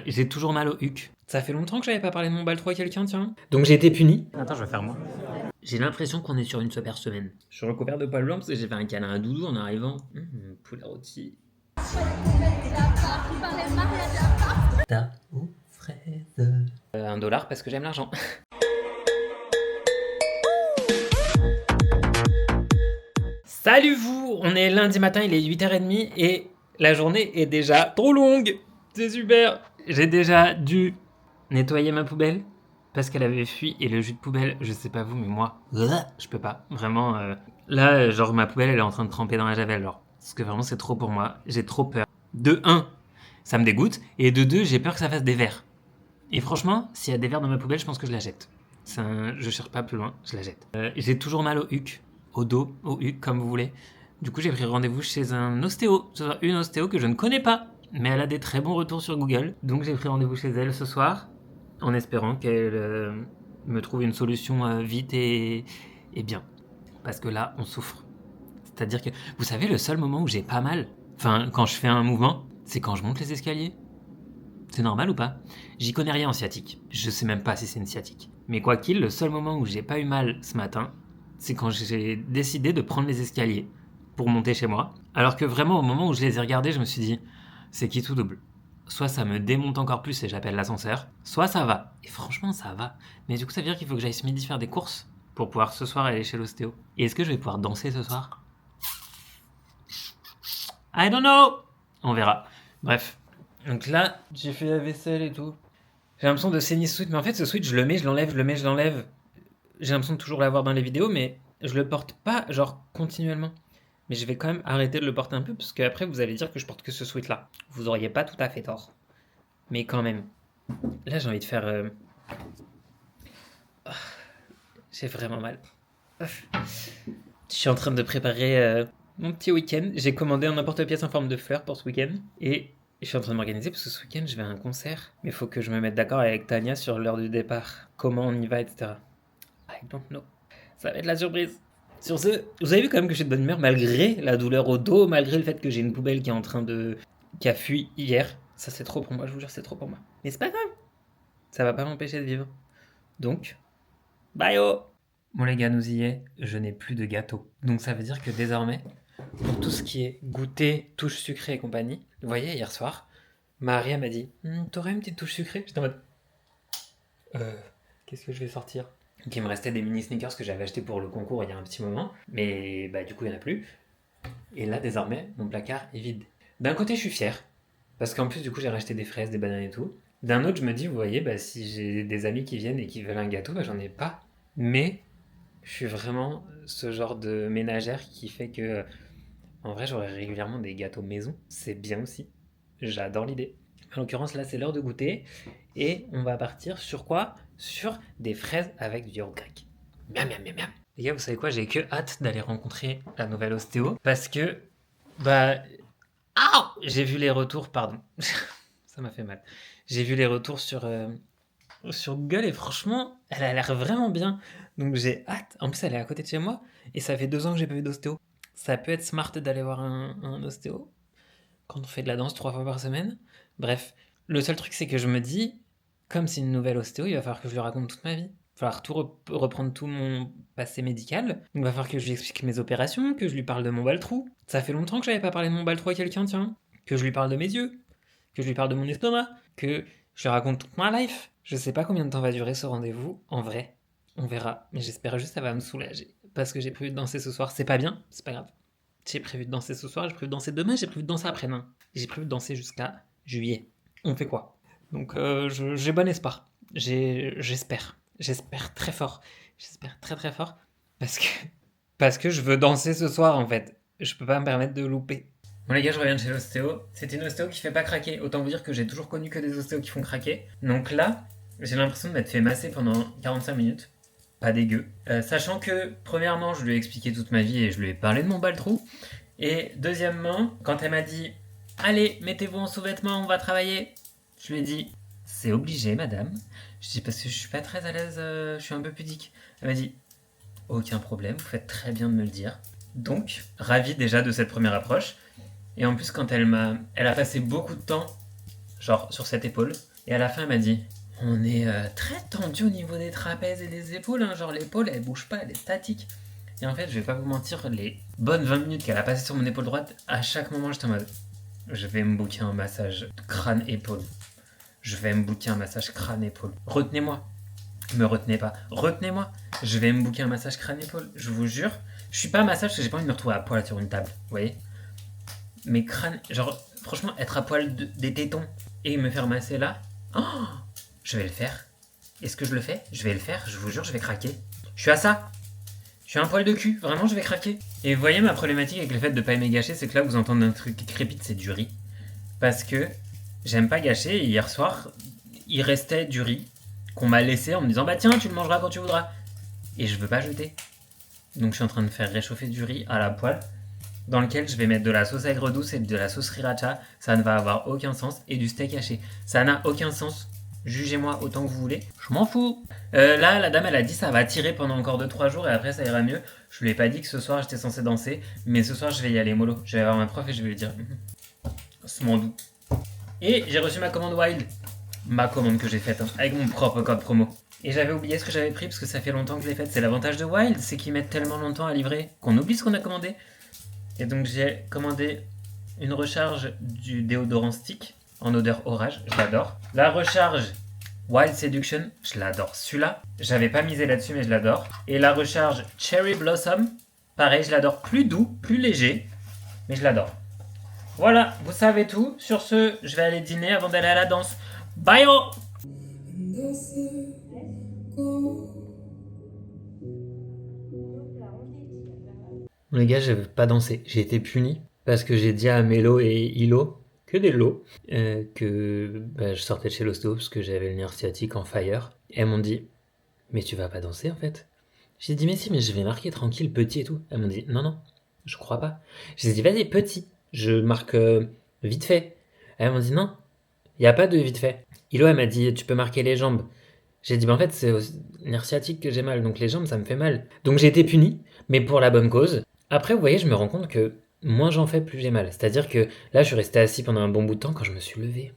J'ai toujours mal au huc. Ça fait longtemps que j'avais pas parlé de mon baltro à quelqu'un, tiens. Donc j'ai été puni. Attends, je vais faire moi. J'ai l'impression qu'on est sur une super semaine. Je suis recouvert de poils blancs parce que j'ai fait un câlin à Doudou en arrivant. Poulet rôti. Ta aux fraises. 1$ parce que j'aime l'argent. Salut vous, on est lundi matin, il est 8h30 et la journée est déjà trop longue. C'est super. J'ai déjà dû nettoyer ma poubelle parce qu'elle avait fui et le jus de poubelle, je sais pas vous mais moi, je peux pas. Vraiment, là, genre ma poubelle elle est en train de tremper dans la javel, genre. Parce que vraiment c'est trop pour moi, j'ai trop peur. De 1, ça me dégoûte et de 2, j'ai peur que ça fasse des vers. Et franchement, s'il y a des vers dans ma poubelle, je pense que je la jette. Je cherche pas plus loin, je la jette. J'ai toujours mal au huc, au dos, au huc, comme vous voulez. Du coup, j'ai pris rendez-vous chez un ostéo, une ostéo que je ne connais pas, mais elle a des très bons retours sur Google. Donc j'ai pris rendez-vous chez elle ce soir, en espérant qu'elle me trouve une solution vite et bien. Parce que là, on souffre. C'est-à-dire que, vous savez, le seul moment où j'ai pas mal, enfin, quand je fais un mouvement, c'est quand je monte les escaliers. C'est normal ou pas? J'y connais rien en sciatique. Je sais même pas si c'est une sciatique. Mais quoi qu'il, le seul moment où j'ai pas eu mal ce matin, c'est quand j'ai décidé de prendre les escaliers pour monter chez moi. Alors que vraiment, au moment où je les ai regardés, je me suis dit, c'est qui tout double. Soit ça me démonte encore plus et j'appelle l'ascenseur, soit ça va. Et franchement, ça va. Mais du coup, ça veut dire qu'il faut que j'aille ce midi faire des courses pour pouvoir ce soir aller chez l'ostéo. Et est-ce que je vais pouvoir danser ce soir? I don't know. On verra. Bref. Donc là, j'ai fait la vaisselle et tout. J'ai l'impression de saigner ce sweat, mais en fait, ce sweat, je le mets, je l'enlève, je le mets, je l'enlève. J'ai l'impression de toujours l'avoir dans les vidéos, mais je le porte pas, genre, continuellement. Mais je vais quand même arrêter de le porter un peu, parce qu'après, vous allez dire que je porte que ce sweat-là. Vous auriez pas tout à fait tort. Mais quand même. Là, j'ai envie de faire... J'ai vraiment mal. Je suis en train de préparer mon petit week-end. J'ai commandé un emporte-pièce en forme de fleurs pour ce week-end. Et je suis en train de m'organiser parce que ce week-end, je vais à un concert. Mais il faut que je me mette d'accord avec Tania sur l'heure du départ. Comment on y va, etc. I don't know. Ça va être la surprise. Sur ce, vous avez vu quand même que je suis de bonne humeur malgré la douleur au dos, malgré le fait que j'ai une poubelle qui est en train de... qui a fui hier. Ça, c'est trop pour moi, je vous jure, c'est trop pour moi. Mais c'est pas grave. Ça va pas m'empêcher de vivre. Donc, bye oh. Bon les gars, nous y est. Je n'ai plus de gâteau. Donc ça veut dire que désormais, pour tout ce qui est goûter, touche sucrée et compagnie, vous voyez, hier soir, Maria m'a dit T'aurais une petite touche sucrée? J'étais en mode qu'est-ce que je vais sortir? Donc il me restait des mini sneakers que j'avais acheté pour le concours il y a un petit moment, mais bah du coup il n'y en a plus. Et là désormais, mon placard est vide. D'un côté je suis fier, parce qu'en plus du coup j'ai racheté des fraises, des bananes et tout. D'un autre je me dis, vous voyez, bah si j'ai des amis qui viennent et qui veulent un gâteau, bah j'en ai pas. Mais je suis vraiment ce genre de ménagère qui fait que en vrai, j'aurai régulièrement des gâteaux maison. C'est bien aussi. J'adore l'idée. En l'occurrence, là, c'est l'heure de goûter. Et on va partir sur quoi? Sur des fraises avec du yaourt grec. Miam, miam, miam, miam. Les gars, vous savez quoi? J'ai que hâte d'aller rencontrer la nouvelle ostéo. Parce que, bah... Ah, j'ai vu les retours, pardon. Ça m'a fait mal. J'ai vu les retours sur Google et franchement, elle a l'air vraiment bien. Donc j'ai hâte. En plus, elle est à côté de chez moi. Et ça fait 2 ans que j'ai pas vu d'ostéo. Ça peut être smart d'aller voir un ostéo quand on fait de la danse 3 fois par semaine. Bref, le seul truc c'est que je me dis, comme c'est une nouvelle ostéo, il va falloir que je lui raconte toute ma vie. Il va falloir tout reprendre tout mon passé médical. Donc il va falloir que je lui explique mes opérations, que je lui parle de mon baltrou. Ça fait longtemps que j'avais pas parlé de mon baltrou à quelqu'un, tiens. Que je lui parle de mes yeux, que je lui parle de mon estomac, que je lui raconte toute ma life. Je sais pas combien de temps va durer ce rendez-vous, en vrai. On verra, mais j'espère juste que ça va me soulager. Parce que j'ai prévu de danser ce soir, c'est pas bien, c'est pas grave. J'ai prévu de danser ce soir, j'ai prévu de danser demain, j'ai prévu de danser après-demain. J'ai prévu de danser jusqu'à juillet. On fait quoi? Donc j'ai bon espoir. J'espère. J'espère très fort. J'espère très très fort. Parce que je veux danser ce soir en fait. Je peux pas me permettre de louper. Bon les gars, je reviens de chez l'ostéo. C'est une ostéo qui fait pas craquer. Autant vous dire que j'ai toujours connu que des ostéos qui font craquer. Donc là, j'ai l'impression de m'être fait masser pendant 45 minutes. Pas dégueu. Sachant que, premièrement, je lui ai expliqué toute ma vie et je lui ai parlé de mon baltrou. Et deuxièmement, quand elle m'a dit « Allez, mettez-vous en sous-vêtements, on va travailler », je lui ai dit « C'est obligé, madame ». Je dis « Parce que je suis pas très à l'aise, je suis un peu pudique ». Elle m'a dit « Aucun problème, vous faites très bien de me le dire ». Donc, ravi déjà de cette première approche. Et en plus, quand elle a passé beaucoup de temps, genre sur cette épaule. Et à la fin, elle m'a dit, on est très tendu au niveau des trapèzes et des épaules, hein, genre l'épaule, elle bouge pas, elle est statique. Et en fait, je vais pas vous mentir, les bonnes 20 minutes qu'elle a passé sur mon épaule droite, à chaque moment, j'étais en mode, je vais me booker un massage crâne-épaule. Je vais me booker un massage crâne-épaule. Retenez-moi. Me retenez pas. Retenez-moi. Je vais me booker un massage crâne-épaule. Je vous jure. Je suis pas à massage parce que j'ai pas envie de me retrouver à poil sur une table. Vous voyez? Mais crâne. Genre, franchement, être à poil des tétons et me faire masser là. Oh, je vais le faire. Est-ce que je le fais? Je vais le faire. Je vous jure, je vais craquer. Je suis à ça. Je suis un poil de cul. Vraiment, je vais craquer. Et vous voyez, ma problématique avec le fait de pas aimer gâcher, c'est que là, vous entendez un truc qui crépite, c'est du riz. Parce que j'aime pas gâcher. Et hier soir, il restait du riz qu'on m'a laissé en me disant bah tiens, tu le mangeras quand tu voudras. Et je veux pas jeter. Donc je suis en train de faire réchauffer du riz à la poêle dans lequel je vais mettre de la sauce aigre douce et de la sauce sriracha. Ça ne va avoir aucun sens. Et du steak haché. Ça n'a aucun sens. Jugez-moi autant que vous voulez. Je m'en fous. Là, la dame, elle a dit ça va tirer pendant encore 2-3 jours et après ça ira mieux. Je lui ai pas dit que ce soir j'étais censé danser. Mais ce soir, je vais y aller mollo. Je vais avoir ma prof et je vais lui dire c'est mon doux. Et j'ai reçu ma commande Wild. Ma commande que j'ai faite, hein, avec mon propre code promo. Et j'avais oublié ce que j'avais pris parce que ça fait longtemps que je l'ai faite. C'est l'avantage de Wild, c'est qu'ils mettent tellement longtemps à livrer qu'on oublie ce qu'on a commandé. Et donc j'ai commandé une recharge du déodorant stick en odeur orage, je l'adore. La recharge Wild Seduction, je l'adore. Celui-là, j'avais pas misé là-dessus mais je l'adore. Et la recharge Cherry Blossom, pareil, je l'adore. Plus doux, plus léger, mais je l'adore. Voilà, vous savez tout. Sur ce, je vais aller dîner avant d'aller à la danse. Bye oh. Les gars, je vais pas danser. J'ai été puni parce que j'ai dit à Mélo et Hilo, que des lots, que je sortais de chez l'ostéo parce que j'avais le nerf sciatique en fire. Et elles m'ont dit, mais tu vas pas danser en fait? J'ai dit, mais si, mais je vais marquer tranquille, petit et tout. Elles m'ont dit, non, non, je crois pas. J'ai dit, vas-y, petit, je marque vite fait. Elles m'ont dit, non, il n'y a pas de vite fait. Hilo, elle m'a dit, tu peux marquer les jambes. J'ai dit, en fait, c'est au nerf sciatique que j'ai mal, donc les jambes, ça me fait mal. Donc j'ai été puni, mais pour la bonne cause. Après, vous voyez, je me rends compte que moins j'en fais, plus j'ai mal. C'est-à-dire que là, je suis resté assis pendant un bon bout de temps quand je me suis levé.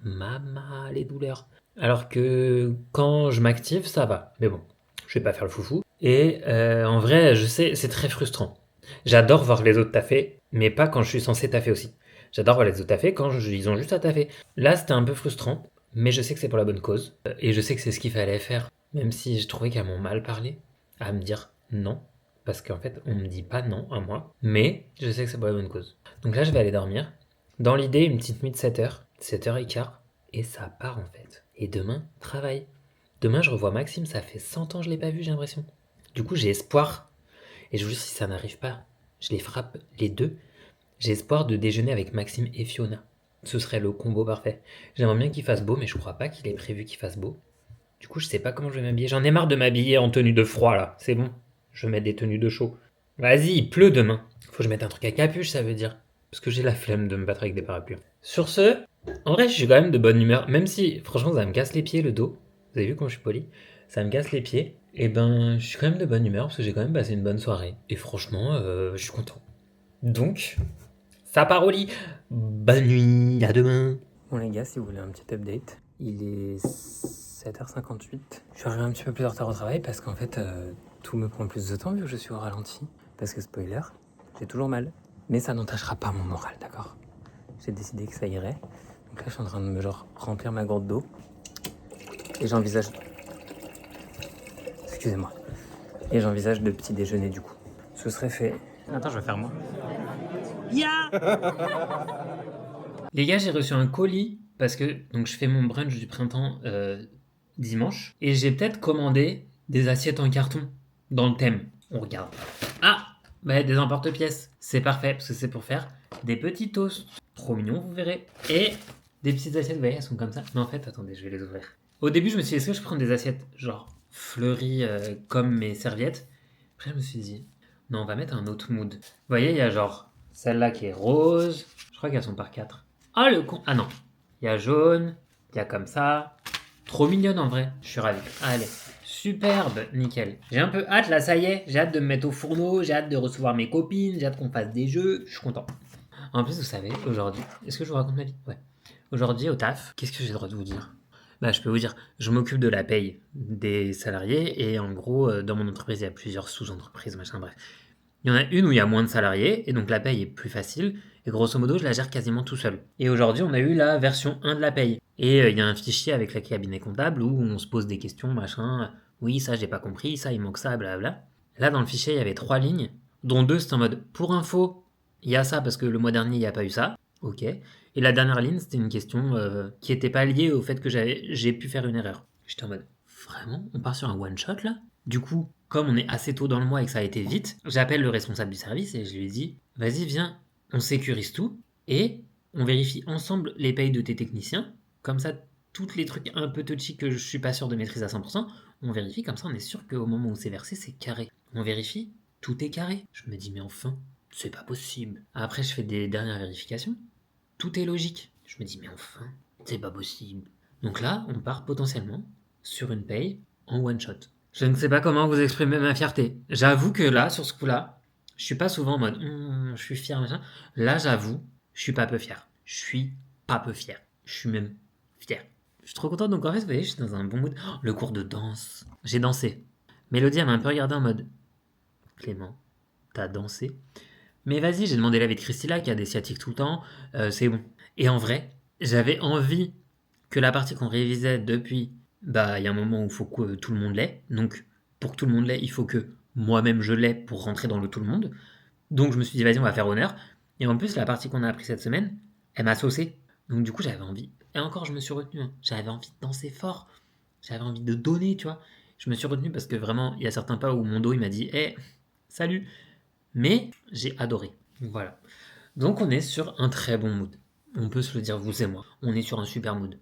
Maman, les douleurs. Alors que quand je m'active, ça va. Mais bon, je vais pas faire le foufou. Et en vrai, je sais, c'est très frustrant. J'adore voir les autres taffer, mais pas quand je suis censé taffer aussi. J'adore voir les autres taffer quand ils ont juste à taffer. Là, c'était un peu frustrant, mais je sais que c'est pour la bonne cause. Et je sais que c'est ce qu'il fallait faire. Même si je trouvais qu'elles m'ont mal parlé, à me dire non. Parce qu'en fait, on me dit pas non à moi. Mais je sais que c'est pour la bonne cause. Donc là, je vais aller dormir. Dans l'idée, une petite nuit de 7h, 7h15. Et ça part en fait. Et demain, travail. Demain, je revois Maxime, ça fait 100 ans que je l'ai pas vu, j'ai l'impression. Du coup, j'ai espoir. Et je vous jure, si ça n'arrive pas, je les frappe les deux. J'ai espoir de déjeuner avec Maxime et Fiona. Ce serait le combo parfait. J'aimerais bien qu'il fasse beau, mais je crois pas qu'il ait prévu qu'il fasse beau. Du coup, je sais pas comment je vais m'habiller. J'en ai marre de m'habiller en tenue de froid, là. C'est bon. Je vais mettre des tenues de chaud. Vas-y, il pleut demain. Faut que je mette un truc à capuche, ça veut dire. Parce que j'ai la flemme de me battre avec des parapluies. Sur ce, en vrai, je suis quand même de bonne humeur. Même si, franchement, ça me casse les pieds, le dos. Vous avez vu comment je suis poli? Ça me casse les pieds. Et ben, je suis quand même de bonne humeur parce que j'ai quand même passé une bonne soirée. Et franchement, je suis content. Donc, ça part au lit. Bonne nuit, à demain. Bon les gars, si vous voulez un petit update, il est 7h58. Je suis arrivé un petit peu plus en retard au travail parce qu'en fait, tout me prend plus de temps vu que je suis au ralenti. Parce que spoiler, j'ai toujours mal. Mais ça n'entachera pas mon moral, d'accord? J'ai décidé que ça irait. Donc là, je suis en train de me remplir ma gourde d'eau. Et j'envisage... Excusez-moi. Et j'envisage de petit déjeuner du coup. Ce serait fait... Attends, je vais faire moi. Les gars, j'ai reçu un colis parce que donc je fais mon brunch du printemps dimanche et j'ai peut-être commandé des assiettes en carton dans le thème. On regarde. Ah, bah des emporte-pièces. C'est parfait parce que c'est pour faire des petits toasts. Trop mignon, vous verrez. Et des petites assiettes, vous voyez, elles sont comme ça. Mais en fait, attendez, je vais les ouvrir. Au début, je me suis dit, est-ce que je prends des assiettes genre fleuries comme mes serviettes? Après, je me suis dit, non, on va mettre un autre mood. Vous voyez, il y a genre celle-là qui est rose. Je crois qu'elles sont par 4. Ah, le con. Ah non. Il y a jaune. Il y a comme ça. Trop mignonne en vrai. Je suis ravi. Allez. Superbe. Nickel. J'ai un peu hâte là, ça y est. J'ai hâte de me mettre au fourneau. J'ai hâte de recevoir mes copines. J'ai hâte qu'on fasse des jeux. Je suis content. En plus, vous savez, aujourd'hui. Est-ce que je vous raconte ma vie? Ouais. Aujourd'hui, au taf, qu'est-ce que j'ai le droit de vous dire? Bah, je peux vous dire, je m'occupe de la paye des salariés et en gros, dans mon entreprise, il y a plusieurs sous-entreprises, machin, bref. Il y en a une où il y a moins de salariés et donc la paye est plus facile et grosso modo, je la gère quasiment tout seul. Et aujourd'hui, on a eu la version 1 de la paye. Et il y a un fichier avec le cabinet comptable où on se pose des questions, machin. Oui, ça, j'ai pas compris, ça, il manque ça, blabla. Là, dans le fichier, il y avait 3 lignes, dont 2, c'était en mode pour info, il y a ça parce que le mois dernier, il n'y a pas eu ça. Ok. Et la dernière ligne, c'était une question qui n'était pas liée au fait que j'ai pu faire une erreur. J'étais en mode, vraiment? On part sur un one-shot là? Du coup, comme on est assez tôt dans le mois et que ça a été vite, j'appelle le responsable du service et je lui dis, vas-y, viens, on sécurise tout et on vérifie ensemble les payes de tes techniciens. Comme ça, tous les trucs un peu touchy que je suis pas sûr de maîtriser à 100%, on vérifie, comme ça on est sûr qu'au moment où c'est versé, c'est carré. On vérifie, tout est carré. Je me dis, mais enfin, c'est pas possible. Après, je fais des dernières vérifications. Tout est logique. Je me dis, mais enfin, c'est pas possible. Donc là, on part potentiellement sur une paye en one shot. Je ne sais pas comment vous exprimer ma fierté. J'avoue que là, sur ce coup-là, je suis pas souvent en mode je suis fier, machin. Là, j'avoue, je suis pas peu fier. Je suis pas peu fier. Je suis même fier. Je suis trop content. Donc en fait, vous voyez, je suis dans un bon mood. Oh, le cours de danse. J'ai dansé. Mélodie, elle m'a un peu regardé en mode Clément, t'as dansé? Mais vas-y, j'ai demandé l'avis de Christilla qui a des sciatiques tout le temps. C'est bon. Et en vrai, j'avais envie que la partie qu'on révisait depuis, bah, il y a un moment où il faut que tout le monde l'ait. Donc, pour que tout le monde l'ait, il faut que moi-même je l'ai pour rentrer dans le tout le monde. Donc, je me suis dit, vas-y, on va faire honneur. Et en plus, la partie qu'on a appris cette semaine, elle m'a saucé. Donc, du coup, j'avais envie. Et encore, je me suis retenu. Hein. J'avais envie de danser fort. J'avais envie de donner, tu vois. Je me suis retenu parce que vraiment, il y a certains pas où mon dos, il m'a dit, hé, salut. Mais j'ai adoré. Voilà. Donc, on est sur un très bon mood. On peut se le dire, vous et moi. On est sur un super mood.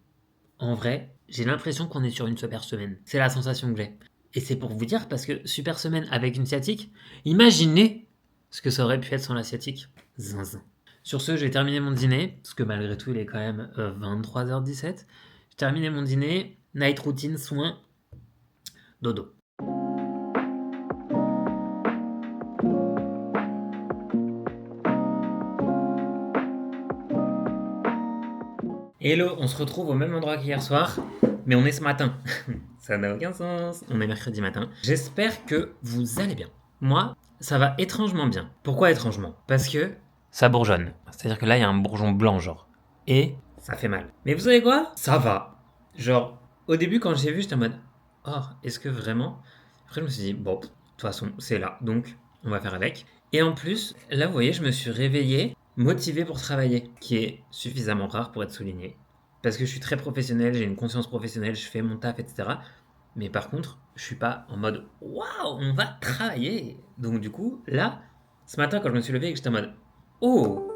En vrai, j'ai l'impression qu'on est sur une super semaine. C'est la sensation que j'ai. Et c'est pour vous dire, parce que super semaine avec une sciatique, imaginez ce que ça aurait pu être sans la sciatique. Zinzin. Sur ce, je vais terminer mon dîner, parce que malgré tout, il est quand même 23h17. J'ai terminé mon dîner, night routine, soin, dodo. Hello, on se retrouve au même endroit qu'hier soir, mais on est ce matin. Ça n'a aucun sens. On est mercredi matin. J'espère que vous allez bien. Moi, ça va étrangement bien. Pourquoi étrangement? Parce que ça bourgeonne. C'est-à-dire que là, il y a un bourgeon blanc, genre. Et ça fait mal. Mais vous savez quoi? Ça va. Genre, au début, quand j'ai vu, j'étais en mode, oh, est-ce que vraiment? Après, je me suis dit, bon, de toute façon, c'est là. Donc, on va faire avec. Et en plus, là, vous voyez, je me suis réveillé motivé pour travailler, qui est suffisamment rare pour être souligné. Parce que je suis très professionnel, j'ai une conscience professionnelle, je fais mon taf, etc. Mais par contre, je suis pas en mode waouh, on va travailler. Donc du coup, là, ce matin, quand je me suis levé et que j'étais en mode oh,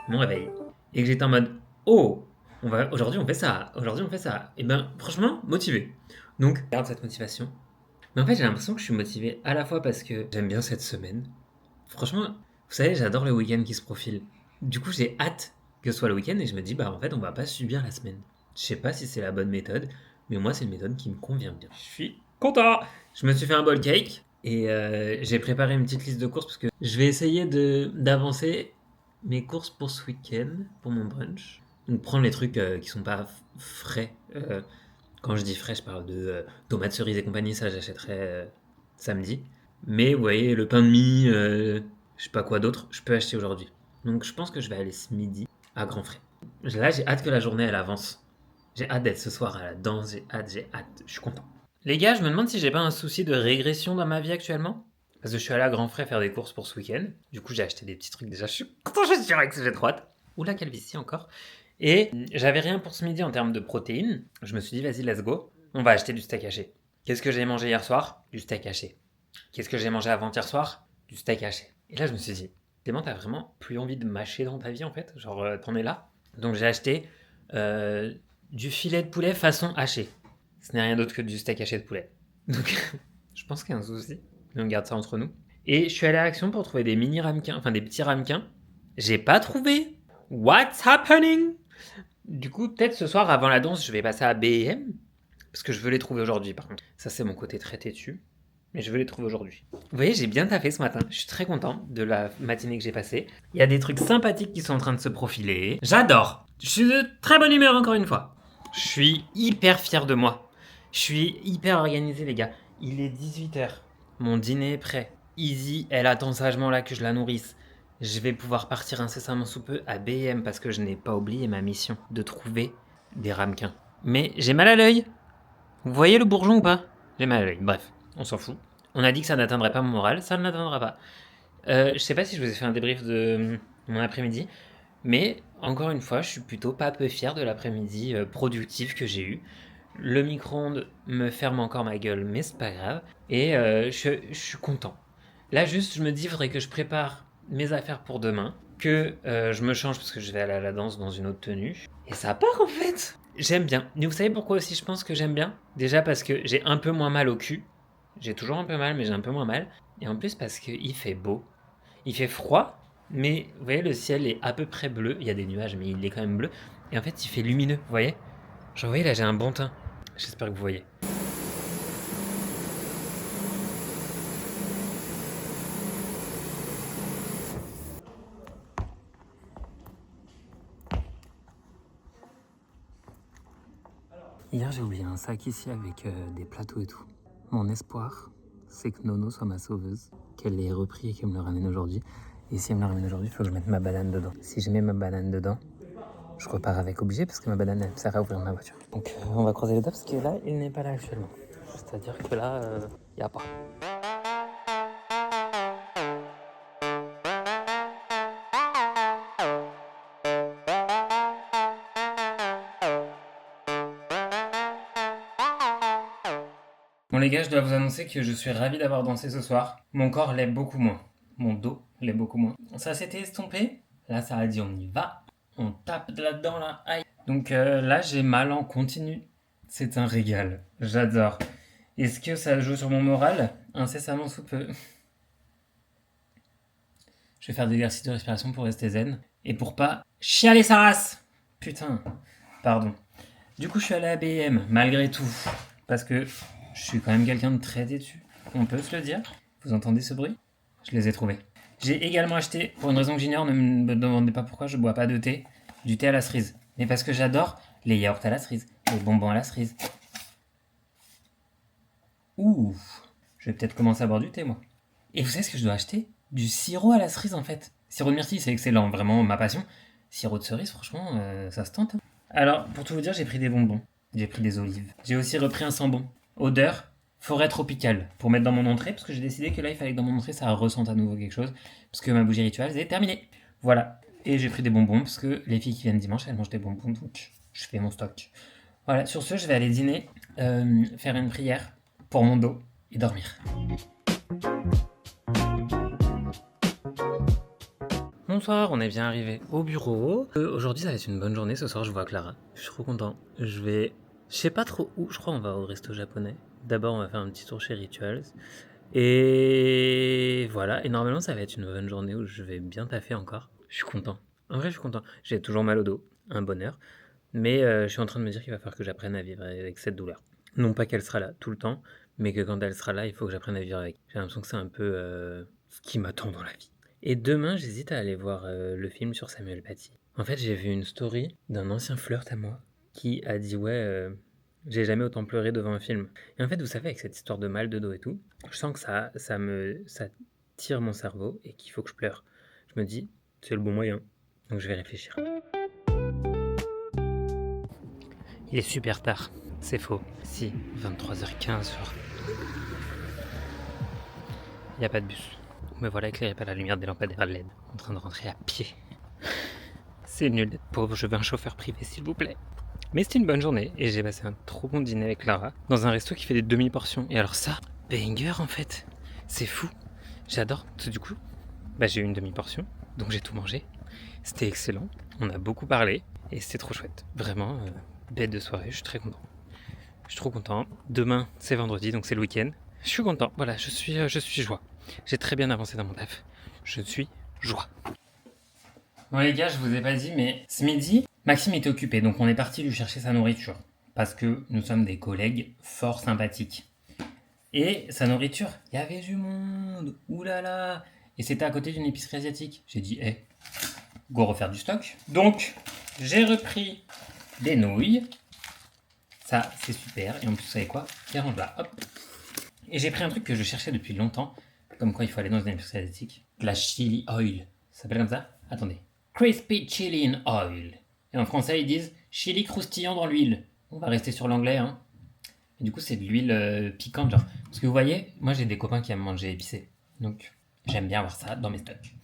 mon réveil, et que j'étais en mode oh, aujourd'hui on fait ça, aujourd'hui on fait ça, et ben franchement, motivé. Donc, garde cette motivation. Mais en fait, j'ai l'impression que je suis motivé à la fois parce que j'aime bien cette semaine. Franchement, vous savez, j'adore le week-end qui se profile. Du coup, j'ai hâte que ce soit le week-end et je me dis, bah en fait, on va pas subir la semaine. Je sais pas si c'est la bonne méthode, mais moi, c'est une méthode qui me convient bien. Je suis content. Je me suis fait un bol cake et j'ai préparé une petite liste de courses parce que je vais essayer d'avancer mes courses pour ce week-end, pour mon brunch. Donc prendre les trucs qui sont pas frais. Quand je dis frais, je parle de tomates cerises et compagnie, ça j'achèterai samedi. Mais vous voyez, le pain de mie, je sais pas quoi d'autre, je peux acheter aujourd'hui. Donc je pense que je vais aller ce midi à grands frais. Là, j'ai hâte que la journée elle avance. J'ai hâte d'être ce soir à la danse, j'ai hâte, je suis content. Les gars, je me demande si j'ai pas un souci de régression dans ma vie actuellement. Parce que je suis allé à grands frais faire des courses pour ce week-end. Du coup, j'ai acheté des petits trucs déjà. Je suis content, je suis sûr que j'ai trop hâte. Oula, calvitie encore. Et j'avais rien pour ce midi en termes de protéines. Je me suis dit, vas-y, let's go. On va acheter du steak haché. Qu'est-ce que j'ai mangé hier soir? Du steak haché. Qu'est-ce que j'ai mangé avant-hier soir? Du steak haché. Et là, je me suis dit, Clément, t'as vraiment plus envie de mâcher dans ta vie en fait? Genre, t'en es là? Donc, j'ai acheté du filet de poulet façon haché. Ce n'est rien d'autre que du steak haché de poulet. Donc, je pense qu'il y a un souci. On garde ça entre nous. Et je suis allé à Action pour trouver des mini ramequins, enfin des petits ramequins. J'ai pas trouvé. What's happening? Du coup, peut-être ce soir avant la danse, je vais passer à B&M. Parce que je veux les trouver aujourd'hui par contre. Ça, c'est mon côté très têtu. mais je veux les trouver aujourd'hui. Vous voyez, j'ai bien taffé ce matin. Je suis très content de la matinée que j'ai passée. Il y a des trucs sympathiques qui sont en train de se profiler. J'adore. Je suis de très bonne humeur encore une fois. Je suis hyper fier de moi. Je suis hyper organisé, les gars. Il est 18h. Mon dîner est prêt. Izzy, elle attend sagement là que je la nourrisse. Je vais pouvoir partir incessamment sous peu à BM parce que je n'ai pas oublié ma mission de trouver des ramequins. Mais j'ai mal à l'œil. Vous voyez le bourgeon ou pas? J'ai mal à l'œil. Bref, on s'en fout. On a dit que ça n'atteindrait pas mon moral, ça ne l'atteindra pas. Je sais pas si je vous ai fait un débrief de mon après-midi, mais encore une fois, je suis plutôt pas peu fier de l'après-midi productif que j'ai eu. Le micro-ondes me ferme encore ma gueule, mais c'est pas grave. Et je suis content. Là, juste, je me dis, il faudrait que je prépare mes affaires pour demain, que je me change parce que je vais aller à la danse dans une autre tenue. Et ça part en fait. J'aime bien. Mais vous savez pourquoi aussi je pense que j'aime bien? Déjà parce que j'ai un peu moins mal au cul. J'ai toujours un peu mal, mais j'ai un peu moins mal. Et en plus parce qu'il fait beau. Il fait froid, mais vous voyez, le ciel est à peu près bleu. Il y a des nuages, mais il est quand même bleu. Et en fait, il fait lumineux, vous voyez? Genre, vous voyez, là, j'ai un bon teint. J'espère que vous voyez. Hier, j'ai oublié un sac ici avec des plateaux et tout. Mon espoir, c'est que Nono soit ma sauveuse, qu'elle l'ait repris et qu'elle me le ramène aujourd'hui. Et si elle me le ramène aujourd'hui, il faut que je mette ma banane dedans. Si je mets ma banane dedans, je repars avec obligé parce que ma banane, elle me sert à ouvrir ma voiture. Donc, on va croiser les doigts parce que là, il n'est pas là actuellement. C'est-à-dire que là, il n'y a pas. Bon les gars, je dois vous annoncer que je suis ravi d'avoir dansé ce soir. Mon corps l'est beaucoup moins. Mon dos l'est beaucoup moins. Ça s'était estompé. Là, ça a dit on y va. On tape là-dedans là. Aïe. Donc là, j'ai mal en continu. C'est un régal. J'adore. Est-ce que ça joue sur mon moral? Incessamment sous peu. Je vais faire des exercices de respiration pour rester zen. Et pour pas chialer sa race. Putain. Pardon. Du coup, je suis allé à BM, malgré tout. Parce que je suis quand même quelqu'un de très têtu. On peut se le dire. Vous entendez ce bruit? Je les ai trouvés. J'ai également acheté, pour une raison que j'ignore, ne me demandez pas pourquoi je bois pas de thé, du thé à la cerise. Mais parce que j'adore les yaourts à la cerise, les bonbons à la cerise. Ouh, je vais peut-être commencer à boire du thé, moi. Et vous savez ce que je dois acheter? Du sirop à la cerise, en fait. Sirop de myrtille, c'est excellent, vraiment ma passion. Sirop de cerise, franchement, ça se tente. Alors, pour tout vous dire, j'ai pris des bonbons. J'ai pris des olives. J'ai aussi repris un sambon. Odeur, forêt tropicale. Pour mettre dans mon entrée, parce que j'ai décidé que là, il fallait que dans mon entrée, ça ressente à nouveau quelque chose. Parce que ma bougie rituelle est terminée. Voilà. Et j'ai pris des bonbons, parce que les filles qui viennent dimanche, elles mangent des bonbons, donc je fais mon stock. Voilà, sur ce, je vais aller dîner, faire une prière pour mon dos et dormir. Bonsoir, on est bien arrivé au bureau. Aujourd'hui, ça va être une bonne journée. Ce soir, je vois Clara. Je suis trop content. Je sais pas trop où. Je crois qu'on va au resto japonais. D'abord, on va faire un petit tour chez Rituals. Et voilà. Et normalement, ça va être une bonne journée où je vais bien taffer encore. Je suis content. En vrai, je suis content. J'ai toujours mal au dos. Un bonheur. Mais je suis en train de me dire qu'il va falloir que j'apprenne à vivre avec cette douleur. Non pas qu'elle sera là tout le temps, mais que quand elle sera là, il faut que j'apprenne à vivre avec. J'ai l'impression que c'est un peu ce qui m'attend dans la vie. Et demain, j'hésite à aller voir le film sur Samuel Paty. En fait, j'ai vu une story d'un ancien flirt à moi qui a dit ouais, j'ai jamais autant pleuré devant un film. Et en fait, vous savez, avec cette histoire de mal de dos et tout, je sens que ça tire mon cerveau et qu'il faut que je pleure. Je me dis, c'est le bon moyen. Donc je vais réfléchir. Il est super tard. C'est faux. Si, 23h15 sur... Il n'y a pas de bus. Me voilà éclairé par la lumière des lampadaires LED, en train de rentrer à pied. C'est nul d'être pauvre, je veux un chauffeur privé s'il vous plaît. Mais c'était une bonne journée et j'ai passé un trop bon dîner avec Clara dans un resto qui fait des demi-portions. Et alors ça, banger en fait. C'est fou. J'adore. Du coup, j'ai eu une demi-portion, donc j'ai tout mangé. C'était excellent. On a beaucoup parlé et c'était trop chouette. Vraiment, bête de soirée, je suis très content. Je suis trop content. Demain, c'est vendredi, donc c'est le week-end. Je suis content. Voilà, je suis joie. J'ai très bien avancé dans mon taf. Je suis joie. Bon les gars, je vous ai pas dit, mais ce midi, Maxime était occupé, donc on est parti lui chercher sa nourriture. Parce que nous sommes des collègues fort sympathiques. Et sa nourriture, il y avait du monde. Ouh là là. Et c'était à côté d'une épicerie asiatique. J'ai dit, go refaire du stock. Donc, j'ai repris des nouilles. Ça, c'est super. Et en plus, vous savez quoi? Tiens, range là, hop. Et j'ai pris un truc que je cherchais depuis longtemps. Comme quoi, il faut aller dans une épicerie asiatique. De la chili oil. Ça s'appelle comme ça? Attendez. Crispy chili in oil. Et en français, ils disent chili croustillant dans l'huile. On va rester sur l'anglais, hein. Et du coup, c'est de l'huile piquante, genre. Parce que vous voyez, moi, j'ai des copains qui aiment manger épicé. Donc, j'aime bien avoir ça dans mes stocks.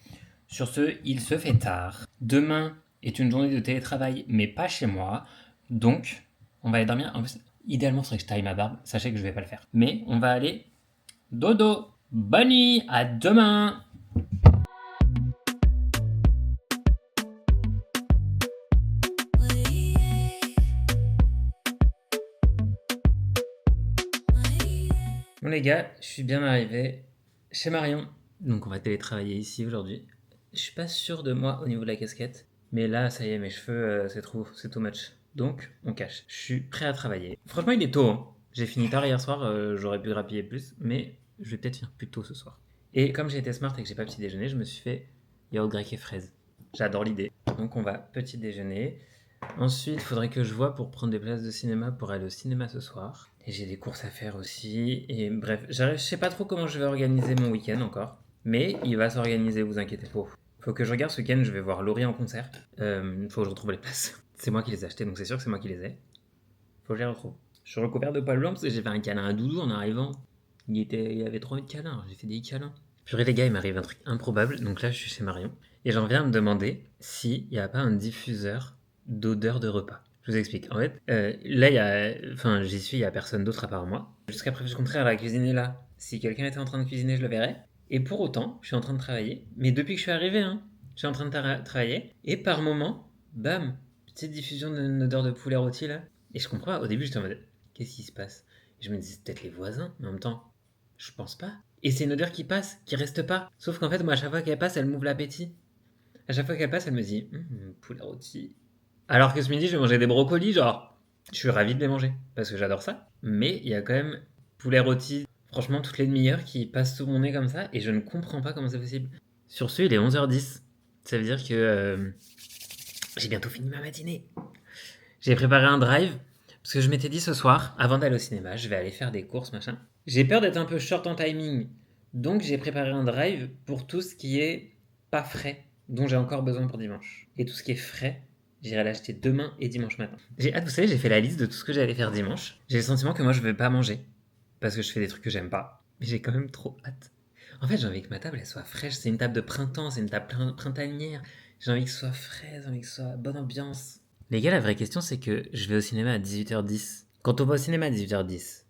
Sur ce, il se fait tard. Demain est une journée de télétravail, mais pas chez moi. Donc, on va aller dormir. En plus, idéalement, il faudrait que je taille ma barbe. Sachez que je vais pas le faire. Mais on va aller dodo. Bonne nuit, à demain. Bon les gars, je suis bien arrivé chez Marion. Donc on va télétravailler ici aujourd'hui. Je suis pas sûr de moi au niveau de la casquette. Mais là, ça y est, mes cheveux, c'est too much. Donc, on cache. Je suis prêt à travailler. Franchement, il est tôt, hein. J'ai fini tard hier soir, j'aurais pu grappiller plus, mais je vais peut-être finir plus tôt ce soir. Et comme j'ai été smart et que j'ai pas petit déjeuner, je me suis fait yaourt grec et fraises. J'adore l'idée. Donc on va petit déjeuner. Ensuite, il faudrait que je vois pour prendre des places de cinéma pour aller au cinéma ce soir. Et j'ai des courses à faire aussi. Et bref, je sais pas trop comment je vais organiser mon week-end encore. Mais il va s'organiser, vous inquiétez pas. Faut que je regarde ce week-end, je vais voir Laurie en concert. Faut que je retrouve les places. C'est moi qui les ai achetées, donc c'est sûr que c'est moi qui les ai. Faut que je les retrouve. Je suis recouvert de poils blancs parce que j'ai fait un câlin à Doudou en arrivant. Il y avait trop de câlins, j'ai fait des câlins. Purée les gars, il m'arrive un truc improbable. Donc là, je suis chez Marion. Et j'en viens à me demander s'il n'y a pas un diffuseur d'odeur de repas. Je vous explique. En fait, là, j'y suis, il n'y a personne d'autre à part moi. Jusqu'à preuve du contraire, la cuisine est là. Si quelqu'un était en train de cuisiner, je le verrais. Et pour autant, je suis en train de travailler. Mais depuis que je suis arrivé, hein, je suis en train de travailler. Et par moment, bam, petite diffusion d'une odeur de poulet rôti là. Et je comprends pas. Au début, j'étais en mode, qu'est-ce qui se passe? Et je me disais, c'est peut-être les voisins. Mais en même temps, je pense pas. Et c'est une odeur qui passe, qui reste pas. Sauf qu'en fait, moi, à chaque fois qu'elle passe, elle m'ouvre l'appétit. À chaque fois qu'elle passe, elle me dit, poulet rôti. Alors que ce midi, je vais manger des brocolis, genre, je suis ravi de les manger, parce que j'adore ça. Mais il y a quand même poulet rôti, franchement, toutes les demi-heures qui passent sous mon nez comme ça, et je ne comprends pas comment c'est possible. Sur ce, il est 11h10. Ça veut dire que j'ai bientôt fini ma matinée. J'ai préparé un drive, parce que je m'étais dit ce soir, avant d'aller au cinéma, je vais aller faire des courses, machin. J'ai peur d'être un peu short en timing, donc j'ai préparé un drive pour tout ce qui est pas frais, dont j'ai encore besoin pour dimanche. Et tout ce qui est frais, j'irai l'acheter demain et dimanche matin. J'ai hâte, vous savez, j'ai fait la liste de tout ce que j'allais faire dimanche. J'ai le sentiment que moi je vais pas manger, parce que je fais des trucs que j'aime pas. Mais j'ai quand même trop hâte. En fait, j'ai envie que ma table elle soit fraîche. C'est une table de printemps, c'est une table printanière. J'ai envie que ce soit frais, j'ai envie que ce soit bonne ambiance. Les gars, la vraie question c'est que je vais au cinéma à 18h10. Quand on va au cinéma à 18h10,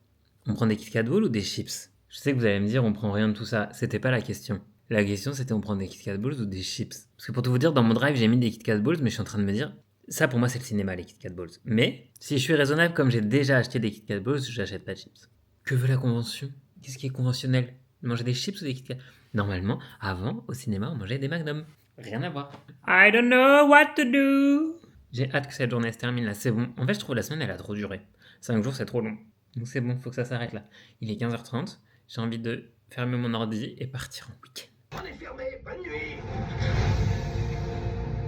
on prend des Kit Kat Balls ou des chips? Je sais que vous allez me dire on prend rien de tout ça. C'était pas la question. La question c'était on prend des Kit Kat Balls ou des chips. Parce que pour tout vous dire, dans mon drive j'ai mis des Kit Kat Balls, mais je suis en train de me dire, ça pour moi c'est le cinéma les Kit Kat Balls. Mais si je suis raisonnable, comme j'ai déjà acheté des Kit Kat Balls, j'achète pas de chips. Que veut la convention? Qu'est-ce qui est conventionnel? Manger des chips ou des Kit Kat? Normalement, avant, au cinéma, on mangeait des Magnum. Rien à voir. I don't know what to do. J'ai hâte que cette journée se termine là, c'est bon. En fait, je trouve la semaine elle a trop duré. 5 jours c'est trop long. Donc c'est bon, faut que ça s'arrête là. Il est 15h30, j'ai envie de fermer mon ordi et partir en week-end. On est fermé, bonne nuit.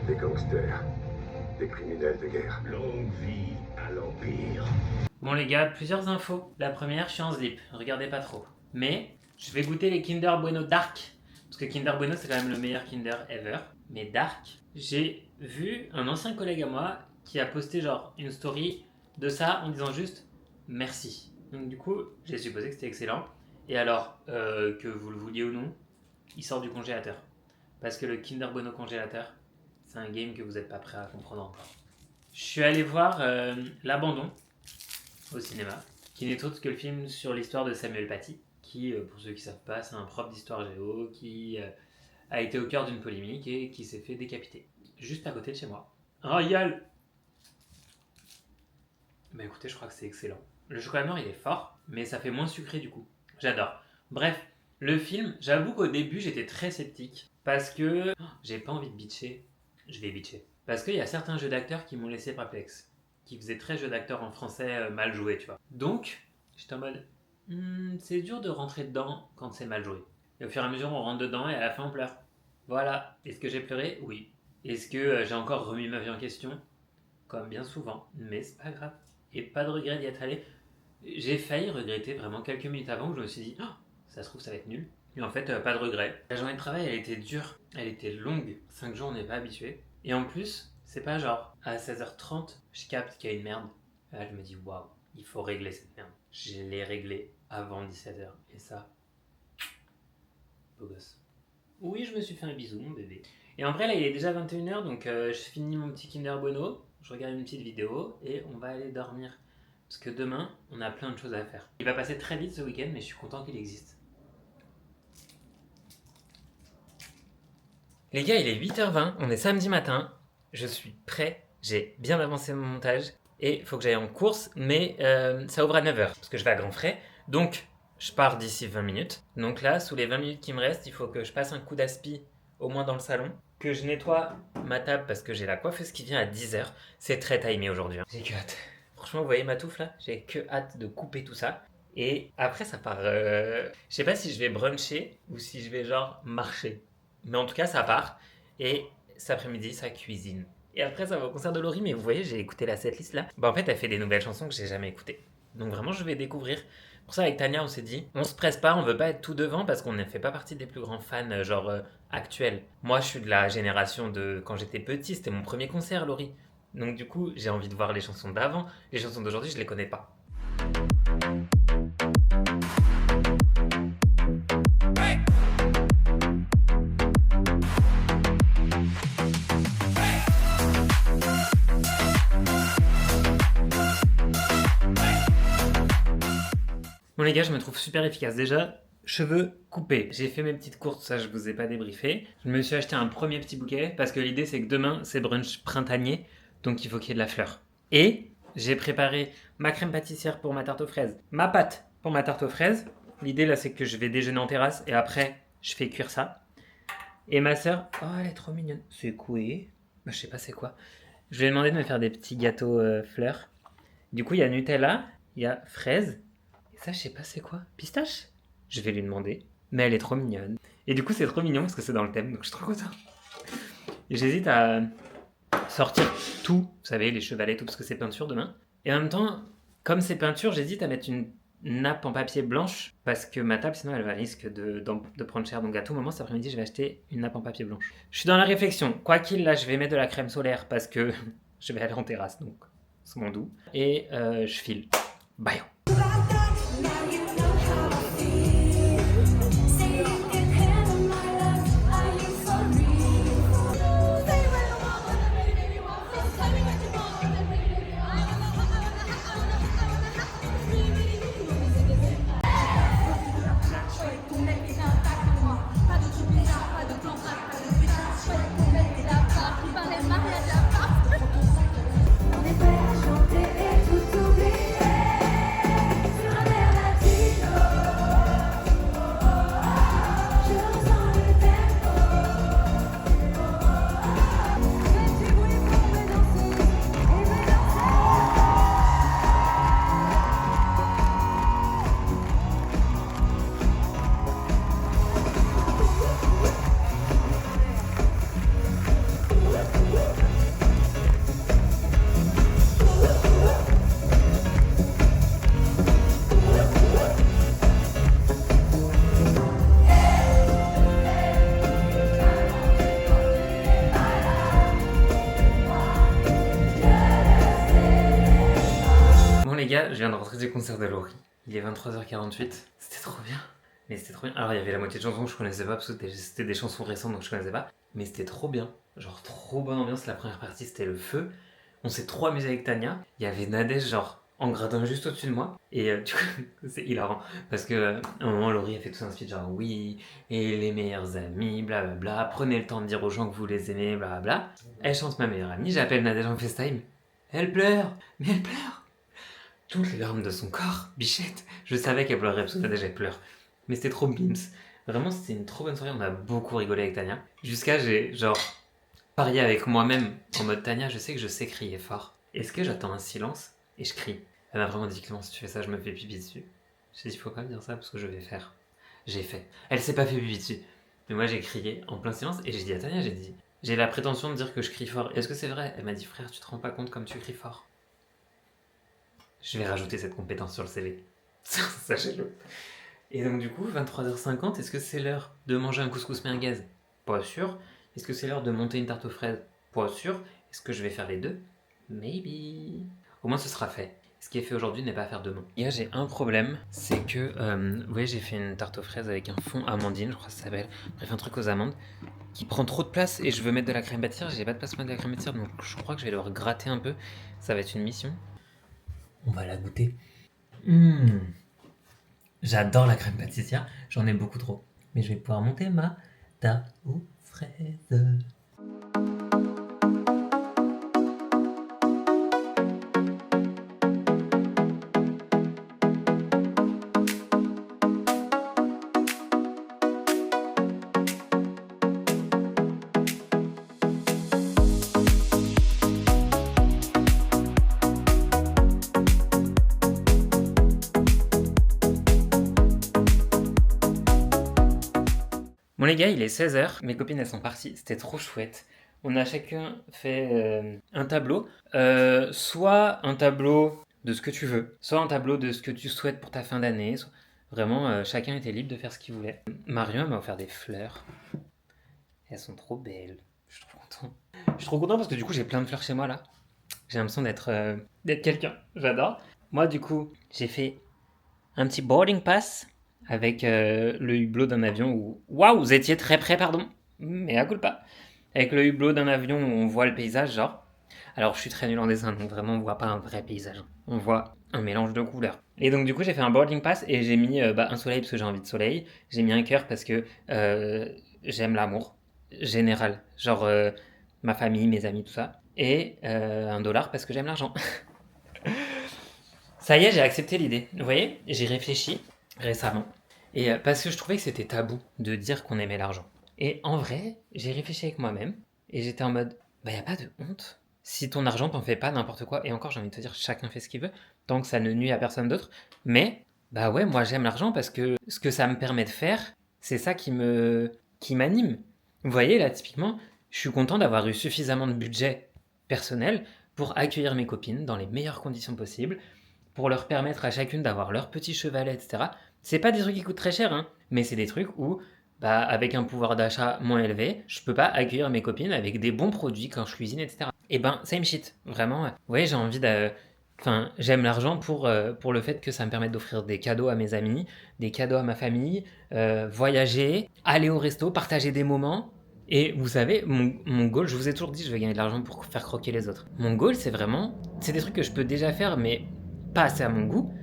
Des gangsters, des criminels de guerre. Longue vie à l'Empire. Bon les gars, plusieurs infos. La première, je suis en slip, regardez pas trop. Mais je vais goûter les Kinder Bueno Dark. Parce que Kinder Bueno c'est quand même le meilleur Kinder ever. Mais Dark, j'ai vu un ancien collègue à moi qui a posté genre une story de ça en disant juste merci. Donc du coup, j'ai supposé que c'était excellent. Et alors, que vous le vouliez ou non, il sort du congélateur. Parce que le Kinder Bueno congélateur, c'est un game que vous n'êtes pas prêt à comprendre encore. Je suis allé voir L'Abandon au cinéma, qui n'est autre que le film sur l'histoire de Samuel Paty, qui, pour ceux qui ne savent pas, c'est un prof d'histoire géo qui a été au cœur d'une polémique et qui s'est fait décapiter. Juste à côté de chez moi. Royal. Bah écoutez, je crois que c'est excellent. Le chocolat noir il est fort, mais ça fait moins sucré du coup. J'adore. Bref, le film, j'avoue qu'au début j'étais très sceptique. Parce que j'ai pas envie de bitcher. Je vais bitcher. Parce qu'il y a certains jeux d'acteurs qui m'ont laissé perplexe. Qui faisaient très jeu d'acteur en français mal joué, tu vois. Donc, j'étais en mode, C'est dur de rentrer dedans quand c'est mal joué. Et au fur et à mesure, on rentre dedans et à la fin, on pleure. Voilà. Est-ce que j'ai pleuré? Oui. Est-ce que j'ai encore remis ma vie en question? Comme bien souvent. Mais c'est pas grave. Et pas de regret d'y être allé. J'ai failli regretter vraiment quelques minutes avant où je me suis dit, oh, ça se trouve, ça va être nul. Et en fait, pas de regret. La journée de travail, elle était dure. Elle était longue. 5 jours, on n'est pas habitué. Et en plus, c'est pas genre à 16h30, je capte qu'il y a une merde. Et là, je me dis, waouh, il faut régler cette merde. Je l'ai réglée avant 17h. Et ça, beau gosse. Oui, je me suis fait un bisou, mon bébé. Et en vrai, là, il est déjà 21h, donc je finis mon petit Kinder Bueno, je regarde une petite vidéo et on va aller dormir. Parce que demain, on a plein de choses à faire. Il va passer très vite ce week-end, mais je suis content qu'il existe. Les gars, il est 8h20, on est samedi matin, je suis prêt, j'ai bien avancé mon montage et il faut que j'aille en course, mais ça ouvre à 9h parce que je vais à Grand Frais, donc je pars d'ici 20 minutes. Donc là, sous les 20 minutes qui me restent, il faut que je passe un coup d'aspi au moins dans le salon, que je nettoie ma table parce que j'ai la coiffeuse qui vient à 10h. C'est très timé aujourd'hui. J'ai que hâte. Franchement, vous voyez ma touffe là? J'ai que hâte de couper tout ça. Et après, ça part. Je sais pas si je vais bruncher ou si je vais genre marcher. Mais en tout cas, ça part. Et cet après-midi, ça cuisine. Et après, ça va au concert de Laurie. Mais vous voyez, j'ai écouté la setlist là. Bah, en fait, elle fait des nouvelles chansons que j'ai jamais écoutées. Donc vraiment, je vais découvrir. Pour ça, avec Tania, on s'est dit, on se presse pas, on veut pas être tout devant parce qu'on ne fait pas partie des plus grands fans, actuels. Moi, je suis de la génération de quand j'étais petit, c'était mon premier concert, Laurie. Donc du coup, j'ai envie de voir les chansons d'avant. Les chansons d'aujourd'hui, je les connais pas. Bon les gars, je me trouve super efficace. Déjà, cheveux coupés. J'ai fait mes petites courses, ça je vous ai pas débriefé. Je me suis acheté un premier petit bouquet parce que l'idée c'est que demain c'est brunch printanier, donc il faut qu'il y ait de la fleur. Et j'ai préparé ma crème pâtissière pour ma tarte aux fraises, ma pâte pour ma tarte aux fraises. L'idée là c'est que je vais déjeuner en terrasse et après je fais cuire ça. Et ma soeur, oh elle est trop mignonne. C'est quoi? Je sais pas c'est quoi. Je lui ai demandé de me faire des petits gâteaux fleurs. Du coup il y a Nutella, il y a fraises. Et ça, je sais pas c'est quoi. Pistache? Je vais lui demander. Mais elle est trop mignonne. Et du coup, c'est trop mignon parce que c'est dans le thème, donc je suis trop content. Et j'hésite à sortir tout, vous savez, les chevalets, tout, parce que c'est peinture demain. Et en même temps, comme c'est peinture, j'hésite à mettre une nappe en papier blanche parce que ma table, sinon, elle va risque de prendre cher. Donc à tout moment, cet après-midi, je vais acheter une nappe en papier blanche. Je suis dans la réflexion. Quoi qu'il, là, je vais mettre de la crème solaire parce que je vais aller en terrasse, donc c'est mon doux. Et je file. Bye. Les gars, je viens de rentrer du concert de Laurie. Il est 23h48. C'était trop bien. Mais c'était trop bien. Alors, il y avait la moitié de chansons que je connaissais pas parce que c'était des chansons récentes donc je connaissais pas. Mais c'était trop bien. Genre, trop bonne ambiance. La première partie, c'était le feu. On s'est trop amusé avec Tania. Il y avait Nadège, genre, en gradin juste au-dessus de moi. Et du coup, c'est hilarant. Parce que, à un moment, Laurie a fait tout un speech genre, oui, et les meilleurs amis, blablabla. Prenez le temps de dire aux gens que vous les aimez, blablabla. Elle chante ma meilleure amie. J'appelle Nadège en FaceTime. Elle pleure. Mais elle pleure. Toutes les larmes de son corps, bichette. Je savais qu'elle pleurerait parce que Nadège elle pleure. Mais c'était trop bims. Vraiment, c'était une trop bonne soirée. On a beaucoup rigolé avec Tania. Jusqu'à, j'ai genre parié avec moi-même en mode Tania, je sais que je sais crier fort. Est-ce que j'attends un silence et je crie? Elle m'a vraiment dit Clément, si tu fais ça, je me fais pipi dessus. J'ai dit, faut pas me dire ça parce que je vais faire. J'ai fait. Elle s'est pas fait pipi dessus. Mais moi, j'ai crié en plein silence et j'ai dit à Tania, j'ai la prétention de dire que je crie fort. Est-ce que c'est vrai? Elle m'a dit, frère, tu te rends pas compte comme tu cries fort. Je vais rajouter cette compétence sur le CV. Sachez-le. Et donc du coup, 23h50, est-ce que c'est l'heure de manger un couscous merguez? Pas sûr. Est-ce que c'est l'heure de monter une tarte aux fraises? Pas sûr. Est-ce que je vais faire les deux? Maybe. Au moins ce sera fait. Ce qui est fait aujourd'hui n'est pas à faire demain. Et là, j'ai un problème, c'est que, vous voyez, j'ai fait une tarte aux fraises avec un fond amandine, je crois que ça s'appelle. Bref, un truc aux amandes, qui prend trop de place et je veux mettre de la crème pâtissière. J'ai pas de place pour mettre de la crème pâtissière, donc je crois que je vais devoir gratter un peu. Ça va être une mission. On va la goûter. J'adore la crème pâtissière, j'en ai beaucoup trop. Mais je vais pouvoir monter ma tarte aux fraises. Bon les gars, il est 16h, mes copines elles sont parties, c'était trop chouette. On a chacun fait un tableau, soit un tableau de ce que tu veux, soit un tableau de ce que tu souhaites pour ta fin d'année. Vraiment, chacun était libre de faire ce qu'il voulait. Marion m'a offert des fleurs. Elles sont trop belles. Je suis trop content. Je suis trop content parce que du coup j'ai plein de fleurs chez moi là. J'ai l'impression d'être quelqu'un. J'adore. Moi du coup j'ai fait un petit boarding pass avec le hublot d'un avion où... Waouh, vous étiez très près, pardon. Mais à culpa. Avec le hublot d'un avion où on voit le paysage, genre. Alors, je suis très nul en dessin, donc vraiment, on voit pas un vrai paysage. On voit un mélange de couleurs. Et donc, du coup, j'ai fait un boarding pass et j'ai mis un soleil parce que j'ai envie de soleil. J'ai mis un cœur parce que j'aime l'amour général. Genre, ma famille, mes amis, tout ça. Et $1 parce que j'aime l'argent. Ça y est, j'ai accepté l'idée. Vous voyez, j'ai réfléchi récemment. Et parce que je trouvais que c'était tabou de dire qu'on aimait l'argent. Et en vrai, j'ai réfléchi avec moi-même et j'étais en mode, bah y a pas de honte. Si ton argent t'en fait pas n'importe quoi, et encore j'ai envie de te dire, chacun fait ce qu'il veut, tant que ça ne nuit à personne d'autre. Mais, bah ouais, moi j'aime l'argent parce que ce que ça me permet de faire, c'est ça qui m'anime. Vous voyez là, typiquement, je suis content d'avoir eu suffisamment de budget personnel pour accueillir mes copines dans les meilleures conditions possibles, pour leur permettre à chacune d'avoir leur petit chevalet, etc. C'est pas des trucs qui coûtent très cher, hein, mais c'est des trucs où, bah, avec un pouvoir d'achat moins élevé, je peux pas accueillir mes copines avec des bons produits quand je cuisine, etc. Et ben, same shit, vraiment. Vous voyez, j'ai envie de... Enfin, j'aime l'argent pour le fait que ça me permet d'offrir des cadeaux à mes amis, des cadeaux à ma famille, voyager, aller au resto, partager des moments. Et vous savez, mon goal, je vous ai toujours dit, je vais gagner de l'argent pour faire croquer les autres. Mon goal, c'est vraiment... C'est des trucs que je peux déjà faire, mais pas assez à mon goût.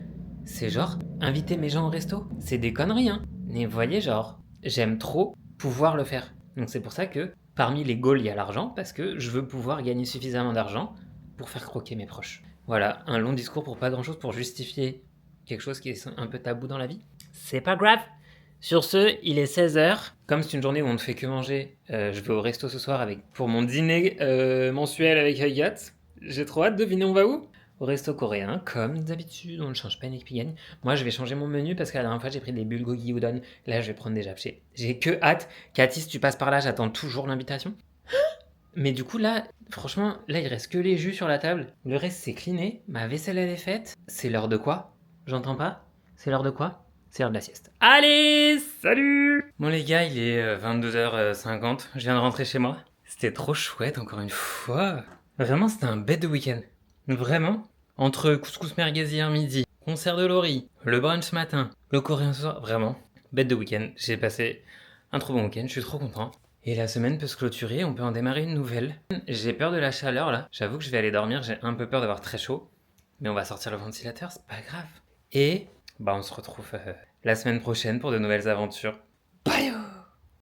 C'est genre, inviter mes gens au resto. C'est des conneries, hein. Mais vous voyez, genre, j'aime trop pouvoir le faire. Donc c'est pour ça que, parmi les goals, il y a l'argent, parce que je veux pouvoir gagner suffisamment d'argent pour faire croquer mes proches. Voilà, un long discours pour pas grand-chose, pour justifier quelque chose qui est un peu tabou dans la vie. C'est pas grave. Sur ce, il est 16h. Comme c'est une journée où on ne fait que manger, je vais au resto ce soir pour mon dîner mensuel avec Agathe. J'ai trop hâte, devinez on va où? Au resto coréen, comme d'habitude, on ne change pas une équipe gagne. Moi, je vais changer mon menu parce que la dernière fois, j'ai pris des bulgogi udon. Là, je vais prendre des japchés. J'ai que hâte. Cathy, si tu passes par là, j'attends toujours l'invitation. Mais du coup, là, franchement, là, il reste que les jus sur la table. Le reste, c'est cliné. Ma vaisselle, elle est faite. C'est l'heure de quoi? J'entends pas? C'est l'heure de quoi? C'est l'heure de la sieste. Allez, salut! Bon, les gars, il est 22h50. Je viens de rentrer chez moi. C'était trop chouette, encore une fois. Vraiment, c'était un bête de week-end. Vraiment. Entre couscous merguez hier midi, concert de Laurie, le brunch ce matin, le coréen ce soir, vraiment, bête de week-end. J'ai passé un trop bon week-end, je suis trop content. Et la semaine peut se clôturer, on peut en démarrer une nouvelle. J'ai peur de la chaleur là, j'avoue que je vais aller dormir, j'ai un peu peur d'avoir très chaud. Mais on va sortir le ventilateur, c'est pas grave. Et bah on se retrouve la semaine prochaine pour de nouvelles aventures. Bye!